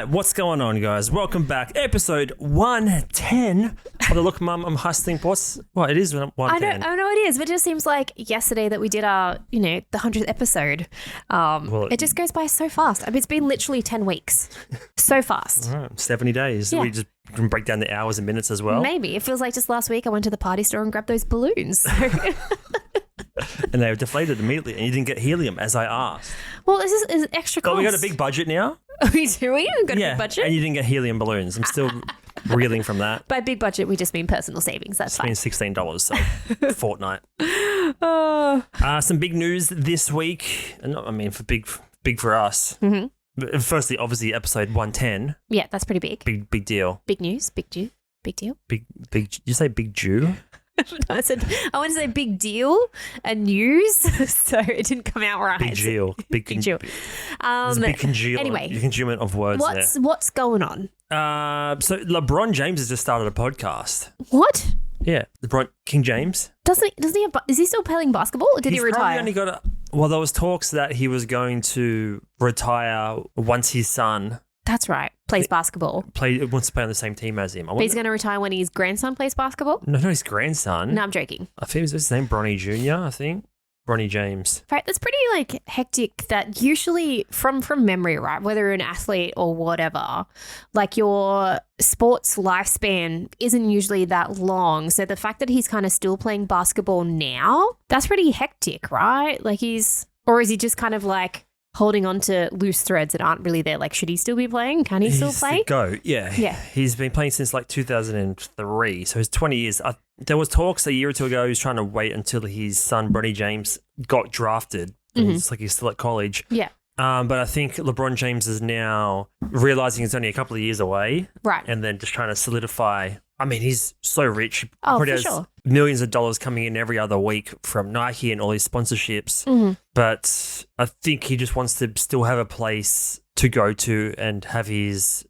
right, what's going on, guys? Welcome back. Episode 110 of the Look Mum, I'm Hustling. It is 110. I know it is, but it just seems like yesterday that we did our, the 100th episode. It just goes by so fast. I mean, it's been literally 10 weeks. So fast. All right, 70 days. Yeah. We just can break down the hours and minutes as well. Maybe. It feels like just last week I went to the party store and grabbed those balloons. And they were deflated immediately, and you didn't get helium, as I asked. Well, this is extra cost. But we got a big budget now. Are we doing? We've got a big budget? And you didn't get helium balloons. I'm still reeling from that. By big budget, we just mean personal savings. That's fine. It's been $16, so fortnight. Oh. Some big news this week. Big for us. Mm-hmm. Firstly, obviously, episode 110. Yeah, that's pretty big. Big deal. Big news. Big deal. Big. You say big Jew? I want to say big deal and news, so it didn't come out right. Big deal. Big deal. Anyway, congealment of words what's going on? So LeBron James has just started a podcast. What? Yeah, King James. Doesn't he have, is he still playing basketball or did he retire? There was talks that he was going to retire once his son That's right. Plays basketball. Wants to play on the same team as him. But he's going to retire when his grandson plays basketball? No, his grandson. No, I'm joking. I think it was his name, Bronny Jr., I think. Bronny James. Right, that's pretty hectic that usually from memory, right, whether you're an athlete or whatever, your sports lifespan isn't usually that long. So the fact that he's kind of still playing basketball now, that's pretty hectic, right? Or is he just kind of holding on to loose threads that aren't really there? Should he still be playing? Can he still play? Yeah. He's been playing since 2003, so he's 20 years. There was talks a year or two ago he was trying to wait until his son, Bronny James, got drafted. Mm-hmm. It's he's still at college. Yeah. But I think LeBron James is now realizing it's only a couple of years away. Right. And then just trying to solidify. I mean, he's so rich. He for sure. Millions of dollars coming in every other week from Nike and all these sponsorships. Mm-hmm. But I think he just wants to still have a place to go to and have his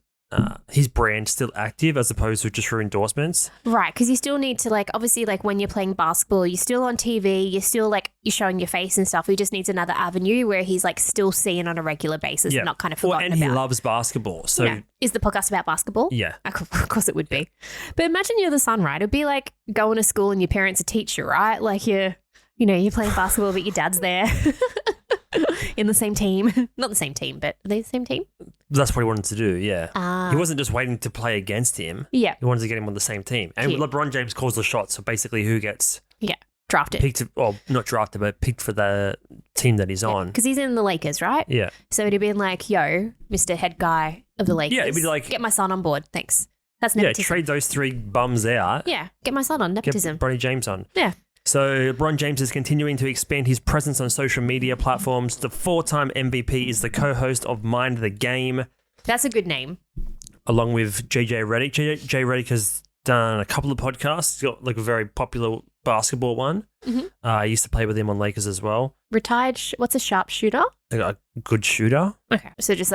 brand still active as opposed to just for endorsements. Right, because you still need to obviously when you're playing basketball, you're still on TV, you're still you're showing your face and stuff. He just needs another avenue where he's still seen on a regular basis and not kind of forgotten and about. He loves basketball. So yeah. Is the podcast about basketball? Yeah. Of course it would be. But imagine you're the son, right? It'd be like going to school and your parents a teacher, right? You're playing basketball but your dad's there. In the same team. Not the same team, but are they the same team? That's what he wanted to do, yeah. He wasn't just waiting to play against him. Yeah. He wanted to get him on the same team. And LeBron James calls the shots, so basically who gets drafted. Not drafted, but picked for the team that he's on. Because he's in the Lakers, right? Yeah. So it'd have been yo, Mr. Head Guy of the Lakers. Yeah, it'd be get my son on board, thanks. That's nepotism. Yeah, trade those three bums out. Yeah, get my son on, nepotism. Get Bronny James on. Yeah. So LeBron James is continuing to expand his presence on social media platforms. The 4-time MVP is the co-host of Mind the Game. That's a good name. Along with JJ Redick. JJ Redick has done a couple of podcasts. He's got a very popular basketball one. Mm-hmm. I used to play with him on Lakers as well. Retired, what's a sharpshooter? A good shooter. Okay. So just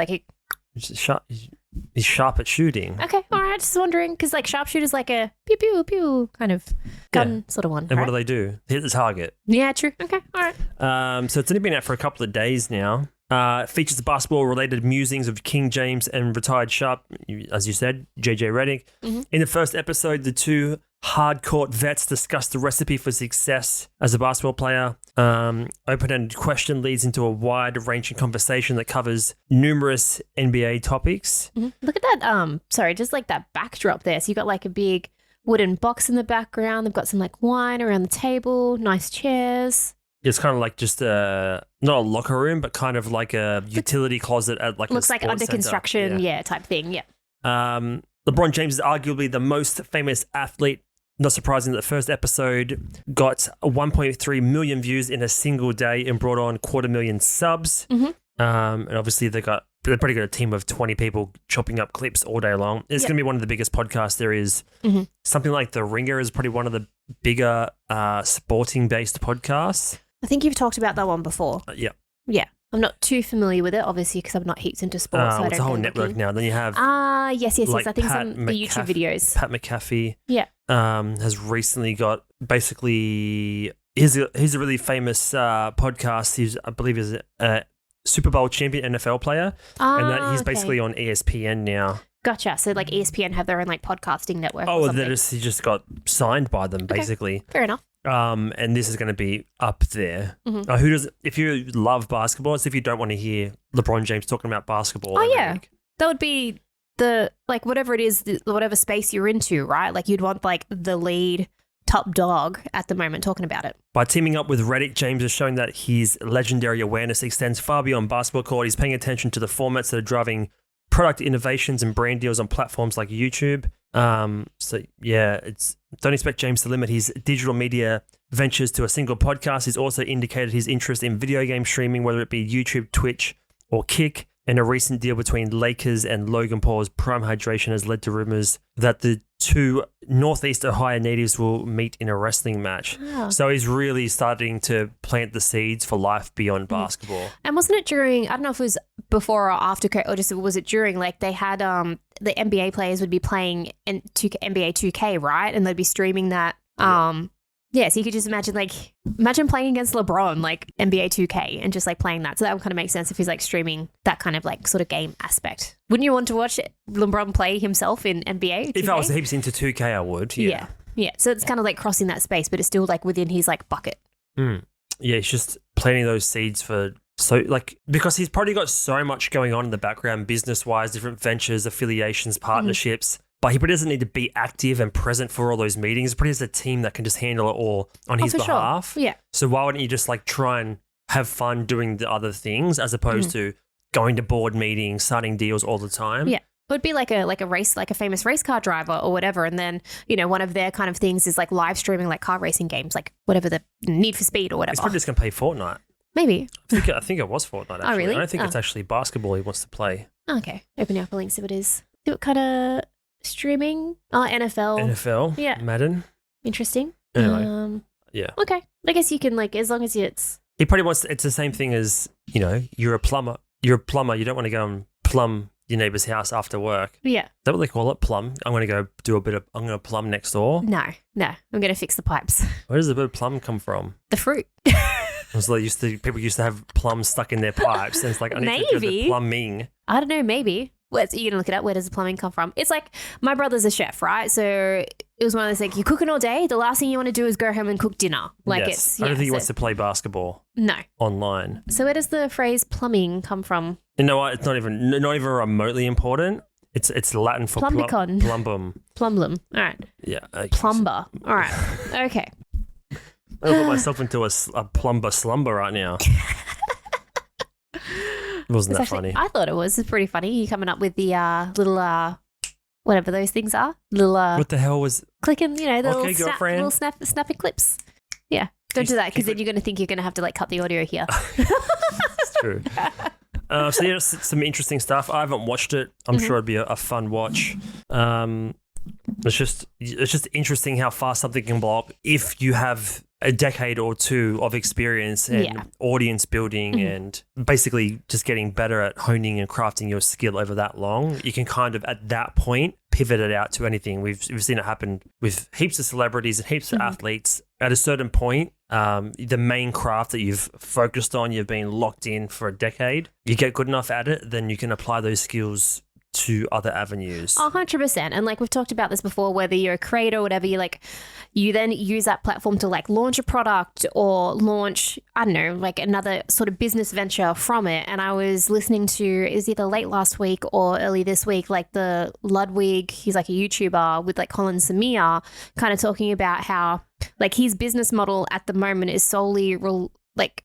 He's sharp at shooting. Okay, all right. Just wondering, because sharpshooter's a pew pew pew kind of gun sort of one. And what do they do? Hit the target. Yeah, true. Okay, all right. So it's only been out for a couple of days now. It features the basketball-related musings of King James and retired sharp, as you said, JJ Redick. Mm-hmm. In the first episode, the two hardcourt vets discuss the recipe for success as a basketball player. Open-ended question leads into a wide-ranging conversation that covers numerous NBA topics. Mm-hmm. Look at that, just that backdrop there. So you got a big wooden box in the background. They've got some wine around the table, nice chairs. It's kind of just not a locker room, but kind of a utility closet at looks a like under center. construction, type thing, yeah. LeBron James is arguably the most famous athlete. Not surprising that the first episode got 1.3 million views in a single day and brought on 250,000 subs. Mm-hmm. And obviously they're pretty good a team of 20 people chopping up clips all day long. It's going to be one of the biggest podcasts there is. Mm-hmm. Something like The Ringer is probably one of the bigger sporting-based podcasts. I think you've talked about that one before. Yeah. Yeah. I'm not too familiar with it, obviously, because I'm not heaps into sports. So it's a whole network now. Then you have... yes. I think some the YouTube videos. Pat McAfee. Yeah. Has recently got basically... He's a really famous podcast. I believe is Super Bowl champion NFL player, and that he's basically on ESPN now. Gotcha. So like ESPN have their own like podcasting network. Oh, he just got signed by them, basically. Fair enough. And this is going to be up there. If you love basketball, it's if you don't want to hear LeBron James talking about basketball. Oh, yeah. Week. That would be the, like, whatever it is, whatever space you're into, right? Like, you'd want, like, the lead top dog at the moment talking about it. By teaming up with Reddit, James is showing that his legendary awareness extends far beyond basketball court. He's paying attention to the formats that are driving product innovations and brand deals on platforms like YouTube. Don't expect James to limit his digital media ventures to a single podcast. He's also indicated his interest in video game streaming, whether it be YouTube, Twitch, or Kick. And a recent deal between Lakers and Logan Paul's Prime Hydration has led to rumors that the two Northeast Ohio natives will meet in a wrestling match. Oh. So he's really starting to plant the seeds for life beyond basketball. And wasn't it during, I don't know if it was before or after, or just was it during, like they had the NBA players would be playing in NBA 2K, right? And they'd be streaming that. Yeah, so you could just imagine playing against LeBron, like NBA 2K, and just like playing that. So that would kind of make sense if he's like streaming that kind of like sort of game aspect. Wouldn't you want to watch LeBron play himself in NBA 2K? If I was heaps into 2K, I would, yeah. Yeah, so it's kind of like crossing that space, but it's still like within his like bucket. Yeah, he's just planting those seeds because he's probably got so much going on in the background, business-wise, different ventures, affiliations, partnerships. But he probably doesn't need to be active and present for all those meetings. He probably has a team that can just handle it all on his behalf. Sure. Yeah. So why wouldn't you just like try and have fun doing the other things as opposed to going to board meetings, signing deals all the time? Yeah. It would be like a race, like a famous race car driver or whatever. And then, one of their kind of things is like live streaming like car racing games, like whatever the Need for Speed or whatever. He's probably just going to play Fortnite. Maybe. I think it was Fortnite, actually. Oh, really? I don't think it's actually basketball he wants to play. Okay. Open up a link, see what it is. See what kind of streaming? Oh, NFL. NFL? Yeah. Madden? Interesting. Anyway. Yeah. Okay. I guess you can, like, as long as it's... He probably wants... It's the same thing as, you're a plumber. You're a plumber. You don't want to go and plumb your neighbour's house after work. Yeah. Is that what they call it? Plumb? I'm going to go I'm going to plumb next door? No. I'm going to fix the pipes. Where does the word plum come from? The fruit. People used to have plums stuck in their pipes. And it's like, I need to go to the plumbing. I don't know, maybe. You're going to look it up. Where does the plumbing come from? It's like, my brother's a chef, right? So it was one of those, like, you're cooking all day. The last thing you want to do is go home and cook dinner. Like, yes. I don't think he wants to play basketball. No. Online. So where does the phrase plumbing come from? You know what? It's not even remotely important. It's Latin for plumbicon. Plumbum. Plumbum. All right. Yeah. Plumber. All right. Okay. I'll put myself into a plumber slumber right now. Wasn't that funny? I thought it was. It's pretty funny. You coming up with the little whatever those things are. Little what the hell was clicking? The little snapping clips. Yeah, don't do that because then you're going to think you're going to have to like cut the audio here. That's true. So yeah, some interesting stuff. I haven't watched it. I'm sure it'd be a fun watch. It's just interesting how fast something can blow up if you have a decade or two of experience and audience building and basically just getting better at honing and crafting your skill over that long. You can kind of at that point pivot it out to anything. We've seen it happen with heaps of celebrities and heaps of athletes. At a certain point, the main craft that you've focused on, you've been locked in for a decade. You get good enough at it, then you can apply those skills to other avenues. 100%. And like we've talked about this before, whether you're a creator or whatever, you then use that platform to like launch a product or launch, I don't know, like another sort of business venture from it. And I was listening to, it was either late last week or early this week, like the Ludwig, he's like a YouTuber with like Colin Samir, kind of talking about how like his business model at the moment is solely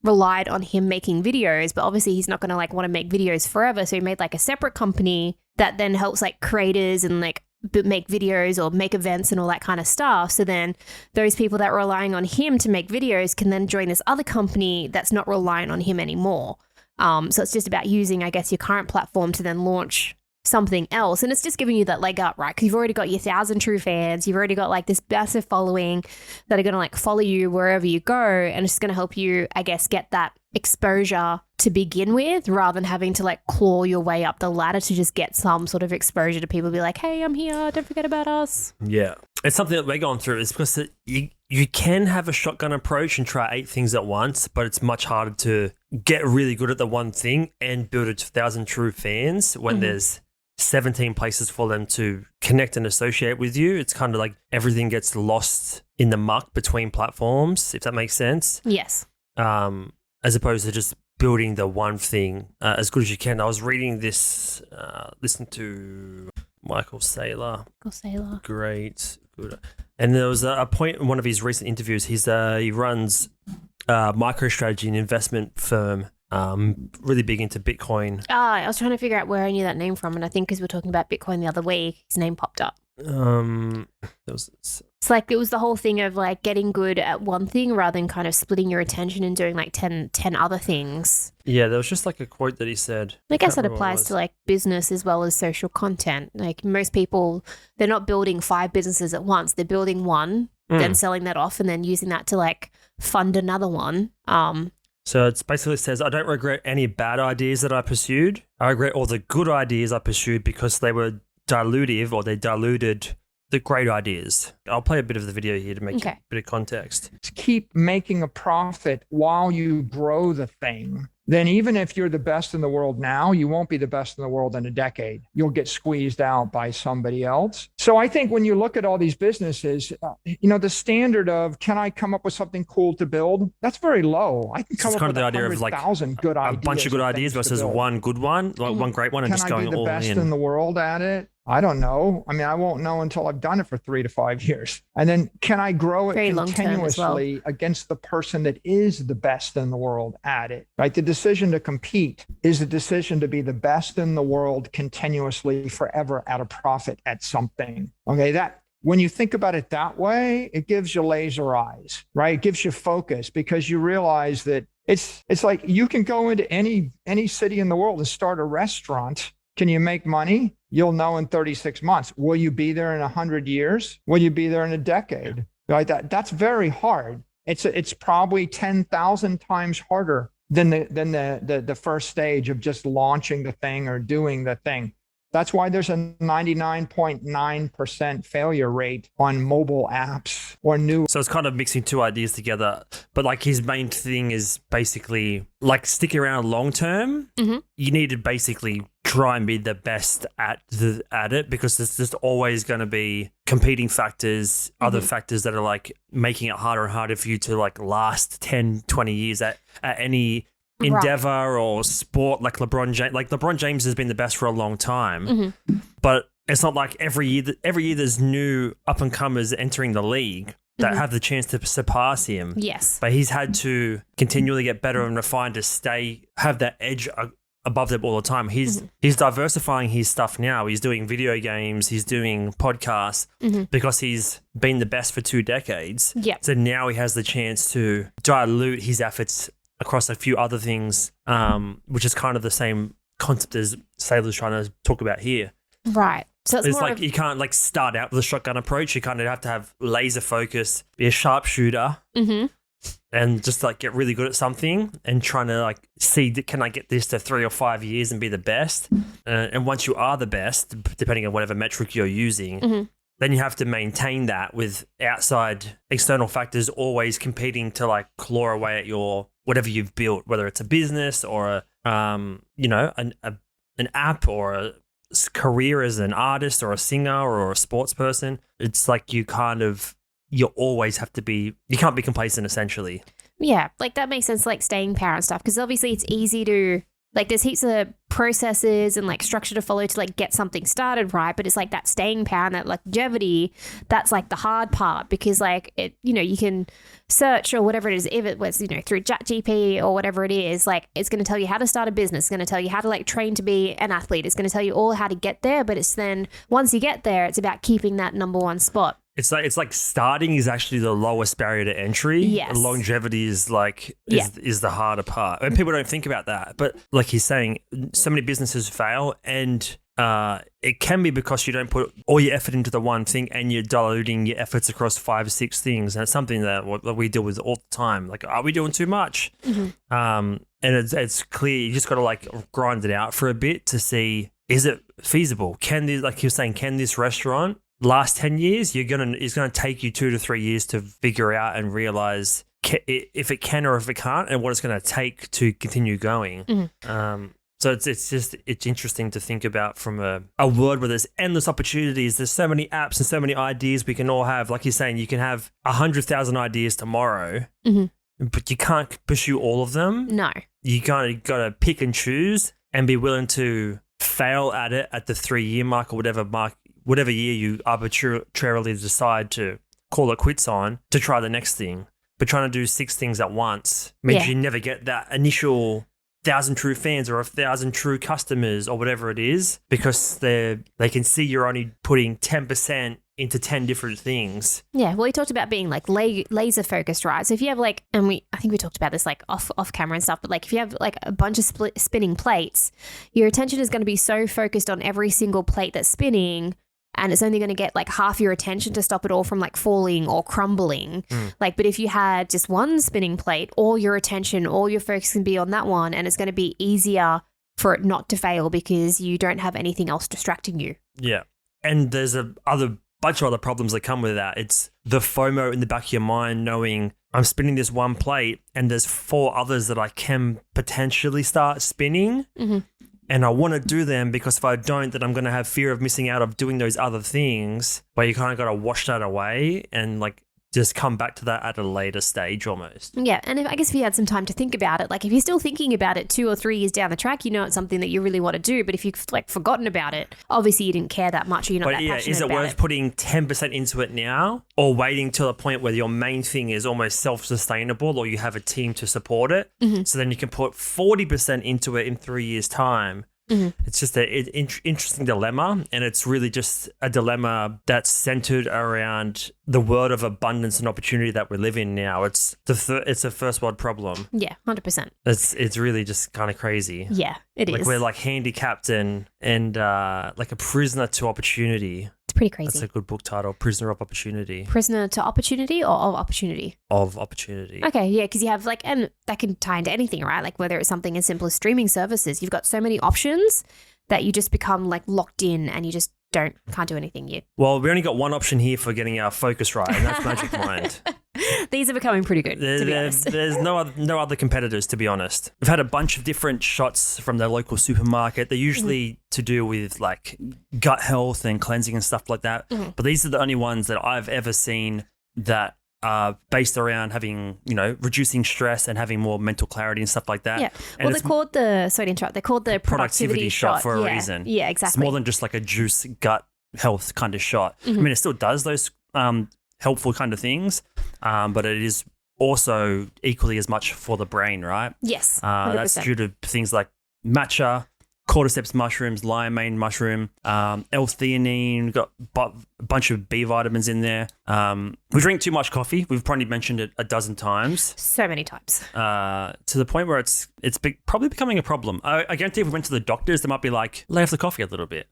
relied on him making videos, but obviously he's not going to like want to make videos forever. So he made like a separate company that then helps like creators and like make videos or make events and all that kind of stuff. So then those people that are relying on him to make videos can then join this other company that's not relying on him anymore. So it's just about using, I guess, your current platform to then launch something else. And it's just giving you that leg up, right? Because you've already got your 1,000 true fans. You've already got like this massive following that are going to like follow you wherever you go. And it's going to help you, I guess, get that exposure to begin with rather than having to like claw your way up the ladder to just get some sort of exposure to people be like, hey, I'm here. Don't forget about us. Yeah. it's something that we're going through. It's because you can have a shotgun approach and try 8 things at once, but it's much harder to get really good at the one thing and build 1,000 true fans when there's 17 places for them to connect and associate with you. It's kind of like everything gets lost in the muck between platforms, if that makes sense. Yes. As opposed to just building the one thing as good as you can. I was reading this, listen to Michael Saylor. Great. Good. And there was a point in one of his recent interviews. He runs MicroStrategy, an investment firm, really big into Bitcoin. I was trying to figure out where I knew that name from, and I think because we were talking about Bitcoin the other week, his name popped up. It's like it was the whole thing of like getting good at one thing rather than kind of splitting your attention and doing like 10 other things. Yeah, there was just like a quote that he said. I guess that applies to like business as well as social content. Like most people, they're not building 5 businesses at once. They're building one, then selling that off and then using that to like fund another one. So it basically says, I don't regret any bad ideas that I pursued. I regret all the good ideas I pursued because they were dilutive or they diluted the great ideas. I'll play a bit of the video here to make a bit of context. Keep making a profit while you grow the thing. Then even if you're the best in the world now, you won't be the best in the world in a decade. You'll get squeezed out by somebody else. So I think when you look at all these businesses, the standard of, can I come up with something cool to build? That's very low. I can come up with 100,000 good ideas. A bunch of good ideas versus one good one, like one great one, and just going all in. Can I be the best in the world at it? I don't know. I mean, I won't know until I've done it for 3 to 5 years. And then can I grow it continuously against the person that is the best in the world at it, right? The decision to compete is the decision to be the best in the world continuously forever at a profit at something. Okay, that when you think about it that way, it gives you laser eyes, right? It gives you focus because you realize that it's like you can go into any city in the world and start a restaurant. Can you make money? You'll know in 36 months. Will you be there in 100 years? Will you be there in a decade? Right? That's very hard. It's probably 10,000 times harder than the first stage of just launching the thing or doing the thing. That's why there's a 99.9% failure rate on mobile apps or new. So it's kind of mixing 2 ideas together. But like his main thing is basically like sticking around long term. You need to basically try and be the best at it because there's just always going to be competing factors, other factors that are like making it harder and harder for you to like last 10, 20 years at any endeavor or sport. Like LeBron James has been the best for a long time, but it's not like every year there's new up and comers entering the league that have the chance to surpass him. Yes, but he's had to continually get better and refine to have that edge above them all the time. He's diversifying his stuff now. He's doing video games, he's doing podcasts because he's been the best for 2 decades. So now he has the chance to dilute his efforts across a few other things, which is kind of the same concept as Saylor's trying to talk about here. Right. So it's like you can't like start out with a shotgun approach. You kind of have to have laser focus, be a sharpshooter, and just like get really good at something and trying to like see, can I get this to 3 or 5 years and be the best? And once you are the best, depending on whatever metric you're using, then you have to maintain that with outside external factors always competing to like claw away at your whatever you've built, whether it's a business or an app or a career as an artist or a singer or a sports person. It's like you always have to be, you can't be complacent essentially. Yeah, like that makes sense, like staying power and stuff, because obviously it's easy to, like there's heaps of processes and like structure to follow to like get something started, right? But it's like that staying power and that longevity, that's like the hard part, because like it, you can search or whatever it is, if it was, through ChatGPT or whatever it is, like it's going to tell you how to start a business, it's going to tell you how to like train to be an athlete, it's going to tell you all how to get there, but it's then once you get there, it's about keeping that number one spot. It's like starting is actually the lowest barrier to entry. Yes. Longevity is is the harder part. And people don't think about that. But like he's saying, so many businesses fail, and it can be because you don't put all your effort into the one thing and you're diluting your efforts across 5 or 6 things. And it's something that we deal with all the time. Like, are we doing too much? And it's clear you just got to like grind it out for a bit to see, is it feasible? Can this, like he was saying, can this restaurant last 10 years, it's gonna take you 2 to 3 years to figure out and realize if it can or if it can't, and what it's gonna take to continue going. So it's interesting to think about from a world where there's endless opportunities. There's so many apps and so many ideas we can all have. Like you're saying, you can have 100,000 ideas tomorrow, but you can't pursue all of them. No. You gotta pick and choose and be willing to fail at it at the 3-year mark or whatever year you arbitrarily decide to call it quits on, to try the next thing. But trying to do 6 things at once means you never get that initial 1,000 true fans or 1,000 true customers or whatever it is, because they can see you're only putting 10% into 10 different things. Yeah, well, we talked about being like laser focused, right? So if you have like, and I think we talked about this like off camera and stuff, but like if you have like a bunch of spinning plates, your attention is going to be so focused on every single plate that's spinning, and it's only going to get like half your attention to stop it all from like falling or crumbling. Like, but if you had just one spinning plate, all your attention, all your focus can be on that one, and it's going to be easier for it not to fail because you don't have anything else distracting you. Yeah. And there's a bunch of other problems that come with that. It's the FOMO in the back of your mind, knowing I'm spinning this one plate and there's 4 others that I can potentially start spinning. And I want to do them, because if I don't, then I'm going to have fear of missing out of doing those other things. But you kind of got to wash that away and like just come back to that at a later stage almost. Yeah. And I guess if you had some time to think about it, like if you're still thinking about it 2 or 3 years down the track, you know it's something that you really want to do. But if you've like forgotten about it, obviously you didn't care that much, or you're not that passionate about it. Is it worth putting 10% into it now, or waiting till a point where your main thing is almost self-sustainable, or you have a team to support it? So then you can put 40% into it in 3 years' time. It's just an interesting dilemma, and it's really just a dilemma that's centered around the world of abundance and opportunity that we live in now. It's a first world problem. Yeah, 100%. It's really just kind of crazy. Yeah, it is. Like we're like handicapped and like a prisoner to opportunity. It's pretty crazy. That's a good book title, Prisoner of Opportunity. Prisoner to Opportunity or of Opportunity? Of Opportunity. Okay, yeah, because you have like, and that can tie into anything, right? Like whether it's something as simple as streaming services, you've got so many options that you just become like locked in and you just can't do anything yet. Well, we only got one option here for getting our focus right, and that's Magic Mind. These are becoming pretty good, to be honest. There's no other competitors, to be honest. We've had a bunch of different shots from the local supermarket. They're usually to do with like gut health and cleansing and stuff like that. But these are the only ones that I've ever seen that are based around having, reducing stress and having more mental clarity and stuff like that. Yeah. And well, they're called the productivity shot for a reason. Yeah, exactly. It's more than just like a juice gut health kind of shot. I mean, it still does those helpful kind of things, but it is also equally as much for the brain, right? Yes, 100%. That's due to things like matcha, cordyceps mushrooms, lion mane mushroom, L-theanine, got a bunch of B vitamins in there. We drink too much coffee. We've probably mentioned it a dozen times. So many times. To the point where it's probably becoming a problem. I guarantee if we went to the doctors, they might be like, lay off the coffee a little bit.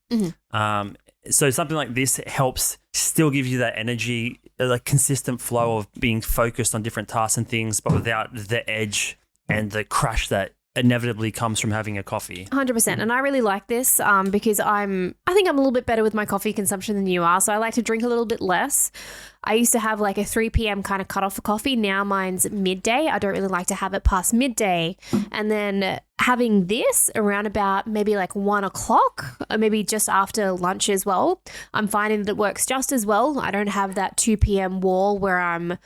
So something like this helps still give you that energy, like consistent flow of being focused on different tasks and things, but without the edge and the crash that inevitably comes from having a coffee. 100%. And I really like this because I think I'm a little bit better with my coffee consumption than you are. So I like to drink a little bit less. I used to have like a 3 p.m. kind of cutoff for coffee. Now mine's midday. I don't really like to have it past midday. And then having this around about maybe like 1 o'clock, or maybe just after lunch as well, I'm finding that it works just as well. I don't have that 2 p.m. wall where I'm,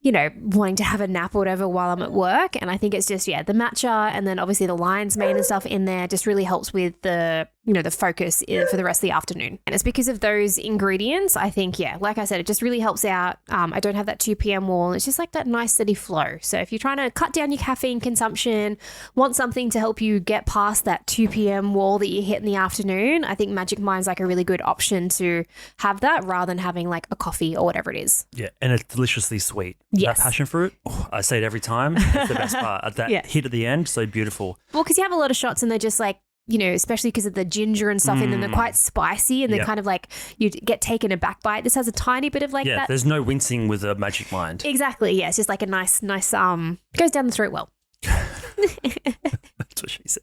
wanting to have a nap or whatever while I'm at work. And I think it's just, the matcha and then obviously the lion's mane and stuff in there just really helps with the focus for the rest of the afternoon. And it's because of those ingredients, I think, like I said, it just really helps out. I don't have that 2 p.m. wall. It's just like that nice steady flow. So if you're trying to cut down your caffeine consumption, want something to help you get past that 2 p.m. wall that you hit in the afternoon, I think Magic Mind's like a really good option to have that rather than having like a coffee or whatever it is. Yeah, and it's deliciously sweet. Yes. That passion fruit, I say it every time. It's the best part. At that hit at the end, so beautiful. Well, because you have a lot of shots and they're just like, especially because of the ginger and stuff in them, they're quite spicy and they're kind of like, you get taken aback by it. This has a tiny bit of like that. Yeah, there's no wincing with a Magic Mind. Exactly, yeah. It's just like a nice, goes down the throat well. That's what she said.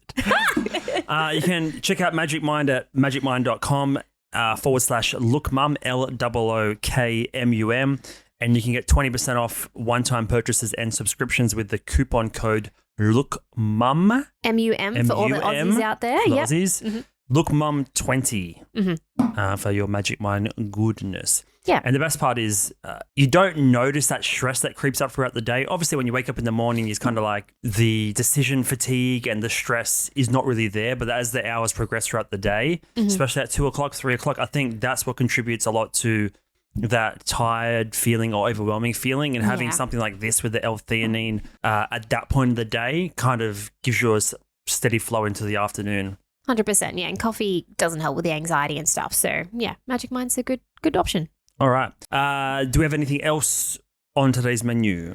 You can check out Magic Mind at magicmind.com. /lookmum, LOOKMUM. And you can get 20% off one-time purchases and subscriptions with the coupon code LOOKMUM. MUM for all the Aussies out there. Yep. Aussies. Mm-hmm. LOOKMUM20 for your Magic Mind goodness. Yeah. And the best part is you don't notice that stress that creeps up throughout the day. Obviously, when you wake up in the morning, it's kind of like the decision fatigue and the stress is not really there. But as the hours progress throughout the day, especially at 2 o'clock, 3 o'clock, I think that's what contributes a lot to that tired feeling or overwhelming feeling. And having something like this with the L-theanine at that point of the day kind of gives you a steady flow into the afternoon. 100%. Yeah. And coffee doesn't help with the anxiety and stuff. So, yeah, Magic Mind's a good option. All right. Do we have anything else on today's menu?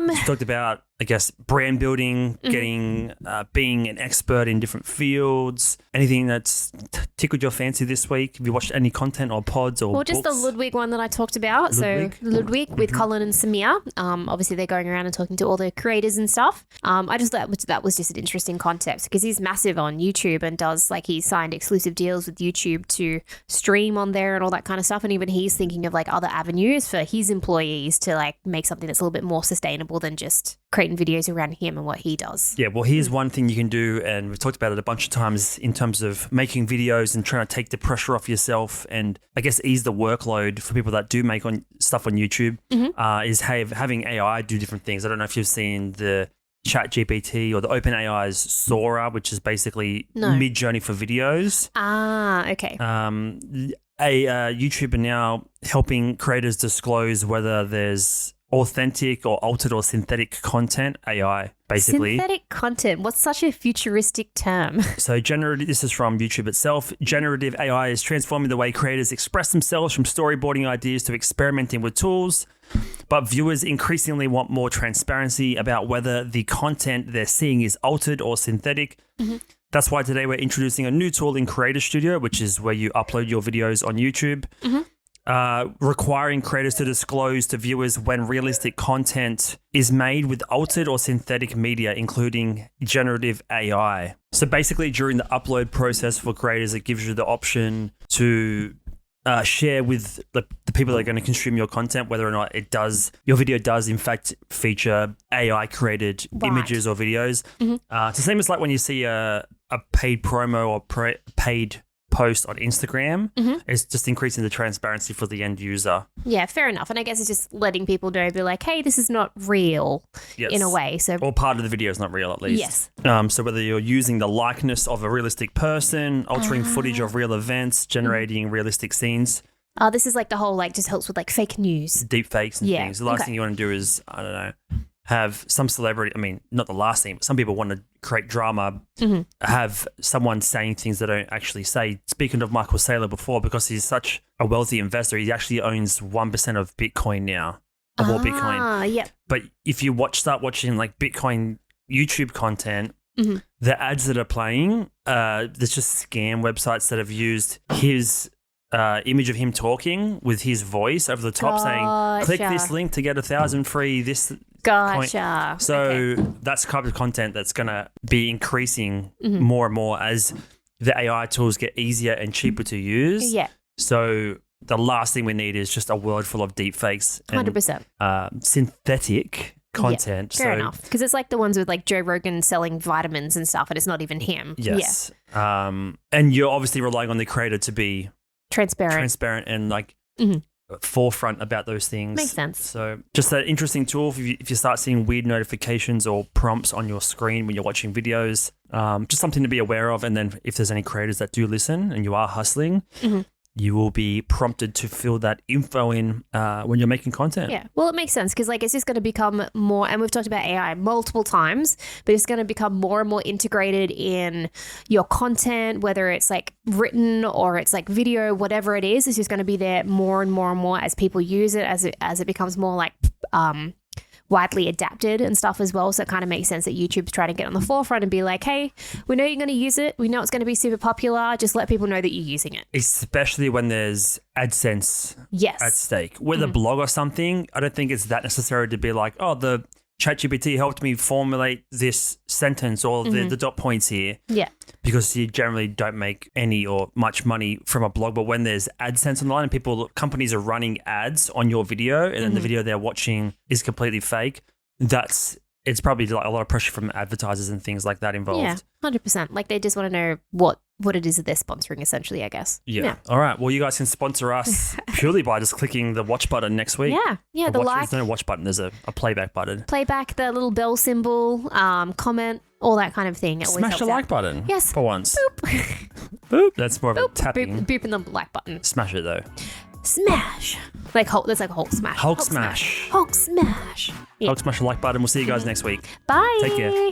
We talked about, I guess, brand building, getting, being an expert in different fields. Anything that's tickled your fancy this week? Have you watched any content or pods or books? Just the Ludwig one that I talked about. Ludwig? So Ludwig with Colin and Samir. Obviously, they're going around and talking to all the creators and stuff. I just thought that was just an interesting concept because he's massive on YouTube and does he signed exclusive deals with YouTube to stream on there and all that kind of stuff. And even he's thinking of other avenues for his employees to make something that's a little bit more sustainable than just creating videos around him and what he does. Yeah, well, here's one thing you can do, and we've talked about it a bunch of times in terms of making videos and trying to take the pressure off yourself and I guess ease the workload for people that do make stuff on YouTube is having AI do different things. I don't know if you've seen the ChatGPT or the OpenAI's Sora, which is basically Mid-Journey for videos. Okay. A YouTuber now helping creators disclose whether there's authentic or altered or synthetic content, AI, basically. Synthetic content. What's such a futuristic term? So this is from YouTube itself. Generative AI is transforming the way creators express themselves from storyboarding ideas to experimenting with tools. But viewers increasingly want more transparency about whether the content they're seeing is altered or synthetic. That's why today we're introducing a new tool in Creator Studio, which is where you upload your videos on YouTube. Requiring creators to disclose to viewers when realistic content is made with altered or synthetic media, including generative AI. So basically, during the upload process for creators, it gives you the option to share with the people that are going to consume your content, whether or not your video does in fact feature AI created images or videos. It's the same as when you see a paid promo or paid post on Instagram. It's just increasing the transparency for the end user. Yeah, fair enough. And I guess it's just letting people know, be like, hey, this is not real in a way. So, or part of the video is not real, at least. Yes. So whether you're using the likeness of a realistic person, altering footage of real events, generating realistic scenes. This is the whole just helps with fake news. Deep fakes and things. The last thing you want to do is, I don't know, have some celebrity, not the last thing, but some people want to create drama, have someone saying things they don't actually say. Speaking of Michael Saylor before, because he's such a wealthy investor, he actually owns 1% of Bitcoin now, of all Bitcoin. Yep. But if you start watching Bitcoin YouTube content, the ads that are playing, there's just scam websites that have used his image of him talking with his voice over the top saying, click this link to get 1,000 free this Gotcha. point. So that's the type of content that's going to be increasing more and more as the AI tools get easier and cheaper to use. Yeah. So the last thing we need is just a world full of deep fakes and 100%. Synthetic content. Yeah, fair enough. Because it's the ones with Joe Rogan selling vitamins and stuff, and it's not even him. Yes. Yeah. And you're obviously relying on the creator to be transparent and forefront about those things. Makes sense. So just an interesting tool if you start seeing weird notifications or prompts on your screen when you're watching videos. Just something to be aware of. And then if there's any creators that do listen and you are hustling, you will be prompted to fill that info in when you're making content. Yeah. Well, it makes sense because it's just going to become more, and we've talked about AI multiple times, but it's going to become more and more integrated in your content, whether it's written or it's video, whatever it is. It's just going to be there more and more and more as people use it, as it becomes more widely adapted and stuff as well. So it kind of makes sense that YouTube's trying to get on the forefront and be like, hey, we know you're going to use it. We know it's going to be super popular. Just let people know that you're using it. Especially when there's AdSense at stake. With a blog or something, I don't think it's that necessary to be the ChatGPT helped me formulate this sentence or the dot points here. Yeah. Because you generally don't make any or much money from a blog. But when there's AdSense online and companies are running ads on your video and then the video they're watching is completely fake, it's probably like a lot of pressure from advertisers and things like that involved. Yeah, 100%. Like they just want to know what it is that they're sponsoring, essentially, I guess. Yeah. All right. Well, you guys can sponsor us purely by just clicking the watch button next week. Yeah. The like. There's no watch button. There's a playback button. Playback, the little bell symbol, comment, all that kind of thing. It Smash the like button. Yes. For once. Boop. Boop. That's more of a tapping. Booping the like button. Smash it though. Smash. That's like Hulk smash. Hulk smash. Hulk smash. Yeah. Hulk smash the like button. We'll see you guys next week. Bye. Take care.